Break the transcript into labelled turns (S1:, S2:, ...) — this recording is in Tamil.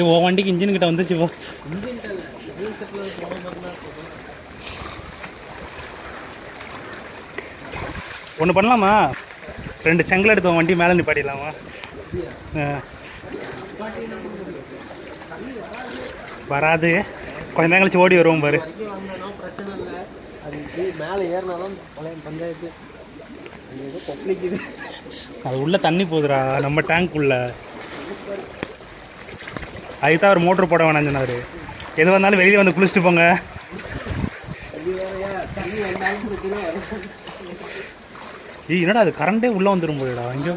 S1: உன் வண்டிக்கு இன்ஜின் கிட்ட வந்துச்சு போ. ஒன்று பண்ணலாமா, 2 செங்கல் எடுத்து வண்டி மேலே நிப்பாட்டிடலாமா? வராது, கொஞ்ச நேரம் கழிச்சு ஓடி வருவோம் பாரு.
S2: பிரச்சனை இல்லை, அது மேலே ஏறினாதான் பழைய பஞ்சாயத்து.
S1: அது உள்ள தண்ணி போகுதுடா நம்ம டேங்க் உள்ள. அதுதான் அவர் மோட்டர் போட வேணாம் சொன்னார். எது வந்தாலும் வெளியே வந்து குளிச்சுட்டு போங்க. என்னடா அது கரண்டே உள்ளே வந்துடும் போலடா. இங்கே